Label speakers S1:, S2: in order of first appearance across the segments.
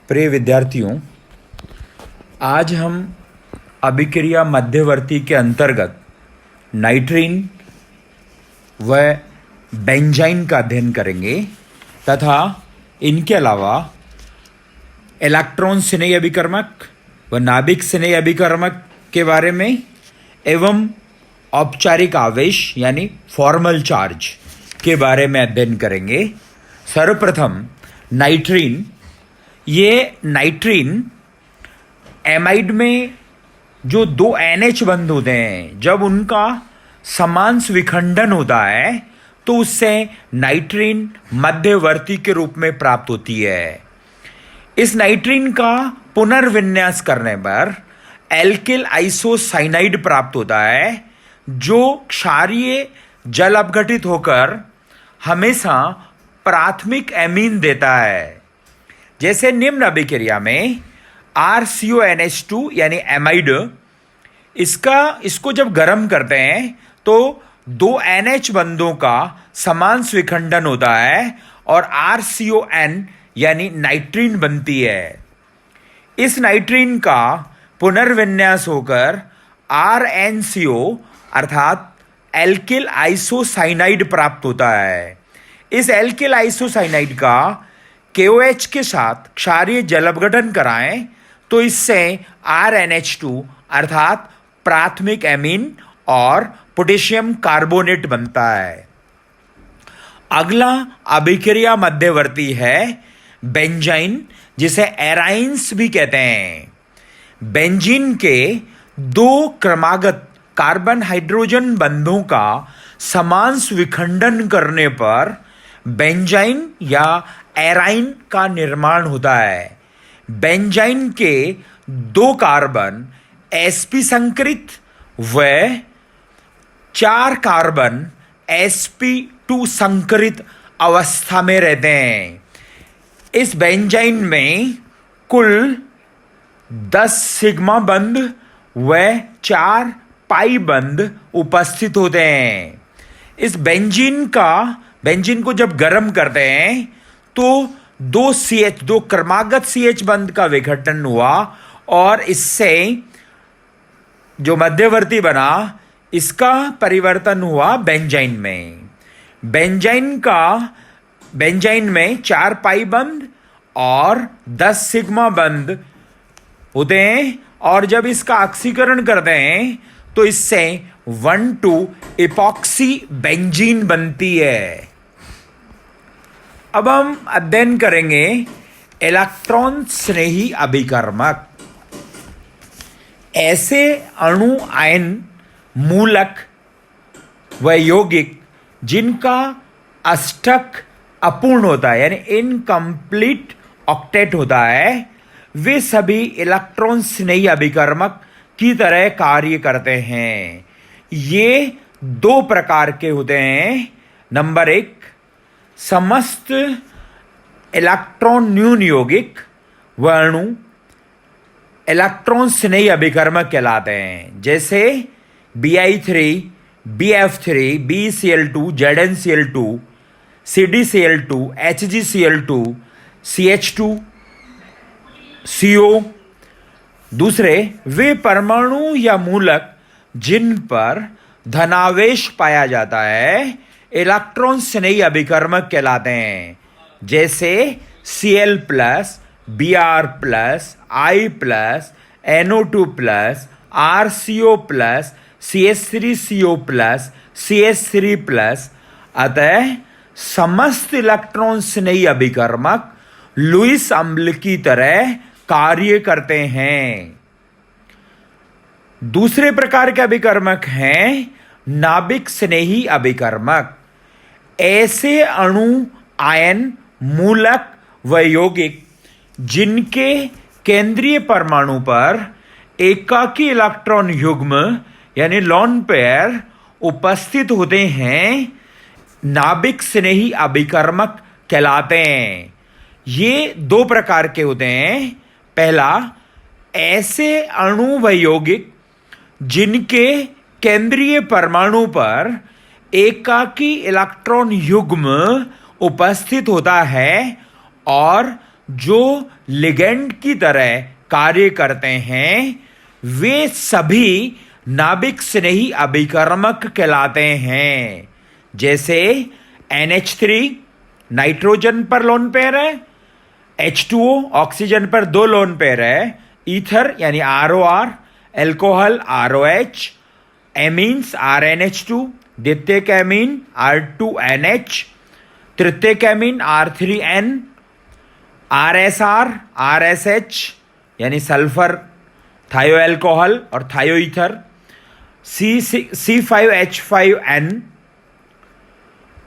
S1: प्रिय विद्यार्थियों, आज हम अभिक्रिया मध्यवर्ती के अंतर्गत नाइट्रीन व बेंजाइन का अध्ययन करेंगे तथा इनके अलावा इलेक्ट्रॉन स्नेही अभिकर्मक व नाभिक स्नेही अभिकर्मक के बारे में एवं औपचारिक आवेश यानी फॉर्मल चार्ज के बारे में अध्ययन करेंगे। सर्वप्रथम नाइट्रीन। ये नाइट्रीन एमाइड में जो दो NH बंध होते हैं, जब उनका समांश विखंडन होता है तो उससे नाइट्रीन मध्यवर्ती के रूप में प्राप्त होती है। इस नाइट्रीन का पुनर्विन्यास करने पर एल्किल आइसोसाइनाइड प्राप्त होता है, जो क्षारीय जल अपघटित होकर हमेशा प्राथमिक एमीन देता है। जैसे निम्न अभिक्रिया में RCONH2 यानी एमाइड, इसको जब गर्म करते हैं तो दो NH बंधों का समांश विखंडन होता है और RCON यानी नाइट्रीन बनती है। इस नाइट्रीन का पुनर्विन्यास होकर RnCO अर्थात एल्किल आइसोसाइनाइड प्राप्त होता है। इस एल्किल आइसोसाइनाइड का KOH के साथ क्षारीय जल अपघटन कराएं तो इससे RnH2 अर्थात प्राथमिक एमीन और पोटेशियम कार्बोनेट बनता है। अगला अभिक्रिया मध्यवर्ती है बेंजाइन, जिसे एराइंस भी कहते हैं। बेंजीन के दो क्रमागत कार्बन हाइड्रोजन बंधों का समांश विखंडन करने पर बेंजाइन या एराइन का निर्माण होता है। बेंजाइन के दो कार्बन sp संकरित व 4 कार्बन sp2 संकरित अवस्था में रहते हैं। इस बेंजाइन में कुल 10 सिग्मा बंध व 4 पाई बंध उपस्थित होते हैं। इस बेंजीन को जब गर्म करते हैं तो दो क्रमागत CH बंध का विघटन हुआ और इससे जो मध्यवर्ती बना, इसका परिवर्तन हुआ बेंजाइन में। बेंजाइन में 4 पाई बंध और 10 सिग्मा बंध होते हैं और जब इसका ऑक्सीकरण करते हैं तो इससे 1,2 इपॉक्सी बेंजीन बनती है। अब हम अध्ययन करेंगे इलेक्ट्रॉन स्नेही अभिकर्मक। ऐसे अणु, आयन, मूलक व यौगिक जिनका अष्टक अपूर्ण होता है यानी इनकम्प्लीट ऑक्टेट होता है, वे सभी इलेक्ट्रॉन स्नेही अभिकर्मक की तरह कार्य करते हैं। ये 2 प्रकार के होते हैं। नंबर 1, समस्त इलेक्ट्रॉन न्यून यौगिक व अणु इलेक्ट्रॉन स्नेही अभिकर्मक कहलाते हैं। जैसे Bi3, Bf3, BeCl2, ZnCl2, CdCl2, HgCl2, CH2, CO। दूसरे, वे परमाणु या मूलक जिन पर धनावेश पाया जाता है इलेक्ट्रॉन स्नेही अभिकर्मक कहलाते हैं। जैसे Cl+, Br+, I+, NO2+, RCO+, CH3CO+, CH3+। अतः समस्त इलेक्ट्रॉन स्नेही अभिकर्मक लुईस अम्ल की तरह कार्य करते हैं। दूसरे प्रकार के अभिकर्मक हैं नाभिक स्नेही अभिकर्मक। ऐसे अणु, आयन, मूलक व यौगिक जिनके केंद्रीय परमाणु पर एकाकी इलेक्ट्रॉन युग्म यानी लोन पेयर उपस्थित होते हैं, नाभिक स्नेही अभिकर्मक कहलाते हैं। ये 2 प्रकार के होते हैं। पहला, ऐसे अणु व यौगिक जिनके केंद्रीय परमाणु पर एकाकी इलेक्ट्रॉन युग्म उपस्थित होता है और जो लिगेंड की तरह कार्य करते हैं वे सभी नाभिक स्नेही अभिकर्मक कहलाते हैं। जैसे NH3 नाइट्रोजन पर लोन पेयर है, H2O ऑक्सीजन पर 2 लोन पेयर है, ईथर यानी ROR, alcohol ROH, amines RNH2, द्वितीयक एमीन R2NH, तृतीयक एमीन R3N, RSR RSH यानी सल्फर थायो एल्कोहल और थायो ether, C5H5N,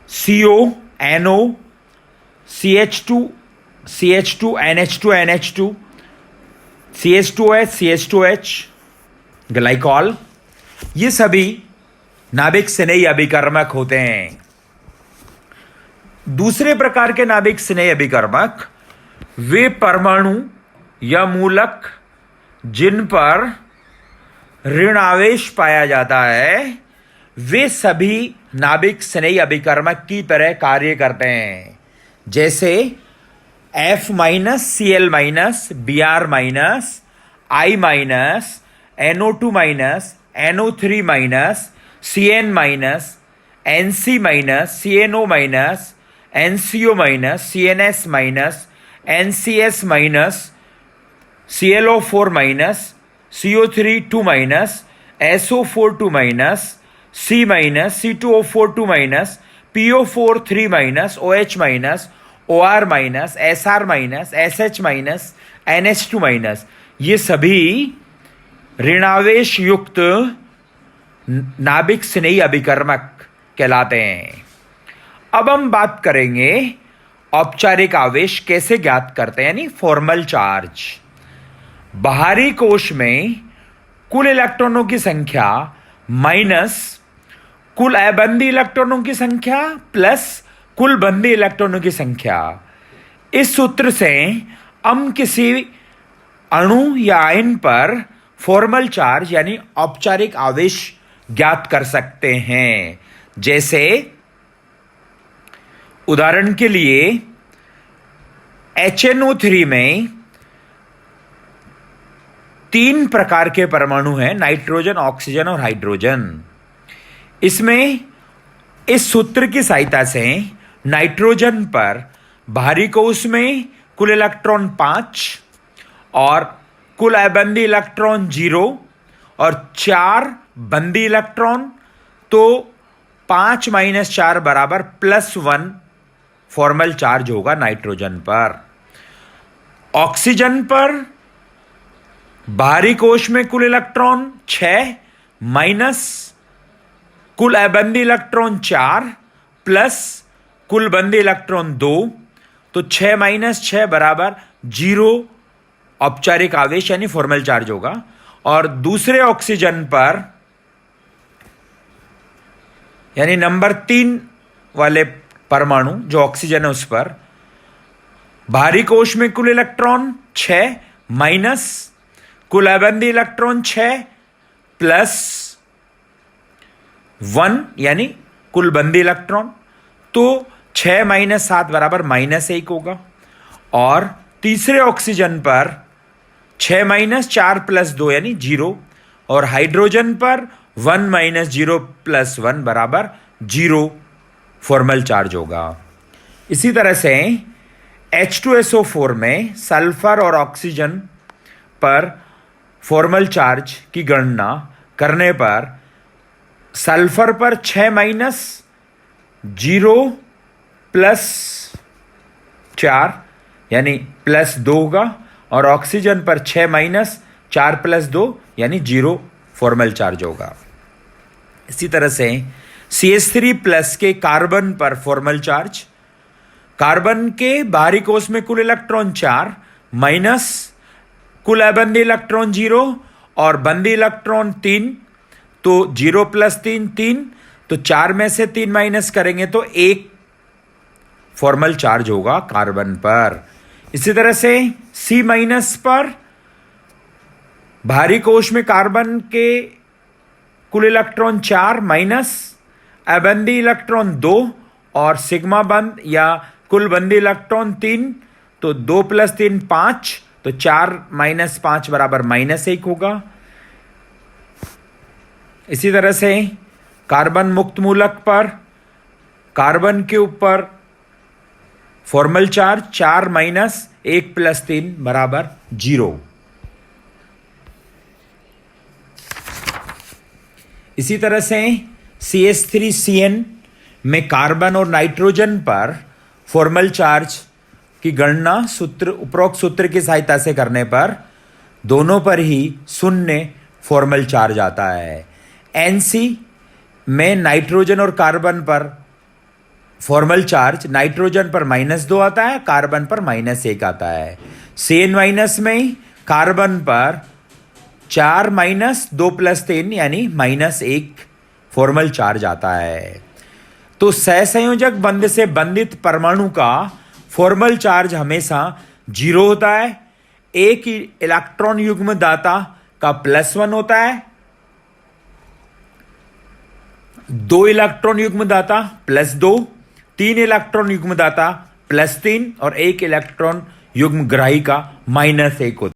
S1: CO NO, CH2 NH2 CH2H glycol, ये सभी नाभिक स्नेही अभिकर्मक होते हैं। दूसरे प्रकार के नाभिक स्नेही अभिकर्मक वे परमाणु या मूलक जिन पर ऋण आवेश पाया जाता है वे सभी नाभिक स्नेही अभिकर्मक की तरह कार्य करते हैं। जैसे F-, Cl-, Br-, I-, NO2-, NO3-, CN-, NC-, CNO-, NCO-, CNS-, NCS-, ClO4-, CO3-2-, SO4-2-, C-, C2O4-2-, PO4-3-, OH-, OR-, SR-, SH-, NH2-, ये सभी ऋणावेश युक्त नाभिक स्नेही अभिकर्मक कहलाते हैं। अब हम बात करेंगे औपचारिक आवेश कैसे ज्ञात करते हैं, यानी फॉर्मल चार्ज। बाहरी कोश में कुल इलेक्ट्रॉनों की संख्या माइनस कुल अबंधी इलेक्ट्रॉनों की संख्या प्लस कुल बंधी इलेक्ट्रॉनों की संख्या। इस सूत्र से हम किसी अणु या आयन पर फॉर्मल चार्ज यानी औपचारिक आवेश ज्ञात कर सकते हैं। जैसे उदाहरण के लिए HNO3 में 3 प्रकार के परमाणु हैं, नाइट्रोजन, ऑक्सीजन और हाइड्रोजन। इसमें इस सूत्र की सहायता से नाइट्रोजन पर बाहरी कोश में कुल इलेक्ट्रॉन 5 और कुल अबंधी इलेक्ट्रॉन 0 और 4 बंधी इलेक्ट्रॉन, तो 5 - 4 बराबर +1 फॉर्मल चार्ज होगा नाइट्रोजन पर। ऑक्सीजन पर बाहरी कोश में कुल इलेक्ट्रॉन 6 माइनस कुल अबंधी इलेक्ट्रॉन 4 प्लस कुल बंधी इलेक्ट्रॉन 2, तो 6 - 6 बराबर 0 औपचारिक आवेश यानी फॉर्मल चार्ज होगा। और दूसरे ऑक्सीजन पर यानी नंबर 3 वाले परमाणु जो ऑक्सीजन है उस पर बाहरी कोश में कुल इलेक्ट्रॉन 6 माइनस कुल अबंधी इलेक्ट्रॉन 6 प्लस 1 यानी कुल बंधी इलेक्ट्रॉन, तो 6 - 7 बराबर -1 होगा। और तीसरे ऑक्सीजन पर 6 - 4 + 2 यानी 0 और हाइड्रोजन पर 1 - 0 + 1 बराबर 0 फॉर्मल चार्ज होगा। इसी तरह से H2SO4 में सल्फर और ऑक्सीजन पर फॉर्मल चार्ज की गणना करने पर सल्फर पर 6 - 0 + 4 यानी +2 होगा और ऑक्सीजन पर 6 - 4 + 2 यानी 0 फॉर्मल चार्ज होगा। इसी तरह से CH3+ के कार्बन पर फॉर्मल चार्ज, कार्बन के बाहरी कोश में कुल इलेक्ट्रॉन 4 माइनस कुल अबंधी इलेक्ट्रॉन 0 और बंधी इलेक्ट्रॉन 3, तो 0 + 3 3, तो 4 में से 3 माइनस करेंगे तो 1 फॉर्मल चार्ज होगा कार्बन पर। इसी तरह से C- पर बाहरी कोश में कार्बन के कुल इलेक्ट्रॉन 4 माइनस अबंधी इलेक्ट्रॉन 2 और सिग्मा बंध या कुल बंधी इलेक्ट्रॉन 3, तो 2 + 3 5, तो 4 - 5 बराबर -1 होगा। इसी तरह से कार्बन मुक्त मूलक पर कार्बन के ऊपर फॉर्मल चार्ज 4 - 1 + 3 बराबर 0। इसी तरह से CH3CN में कार्बन और नाइट्रोजन पर फॉर्मल चार्ज की गणना उपरोक्त सूत्र की सहायता से करने पर दोनों पर ही 0 फॉर्मल चार्ज आता है। NC में नाइट्रोजन और कार्बन पर फॉर्मल चार्ज नाइट्रोजन पर -2 आता है, कार्बन पर -1 आता है। CN- में कार्बन पर 4 - 2 + 3 यानी -1 फॉर्मल चार्ज आता है। तो सहसंयोजक बंध से बंधित परमाणु का फॉर्मल चार्ज हमेशा 0 होता है। एक इलेक्ट्रॉन युग्म दाता का +1 होता है, 2 इलेक्ट्रॉन युग्म दाता +2, 3 इलेक्ट्रॉन युग्म दाता +3 और 1 इलेक्ट्रॉन युग्म ग्राही का -1 होता है।